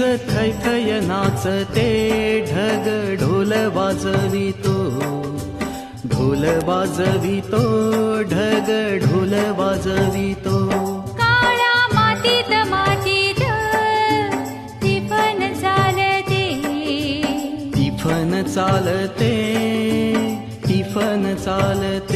थै थै नाचते ढग ढोल वाजवितो ढोल वाजवितो ढग ढोल वाजवितो काळा मातीत मातीत तिफन चालते तिफन चालते तिफन चालते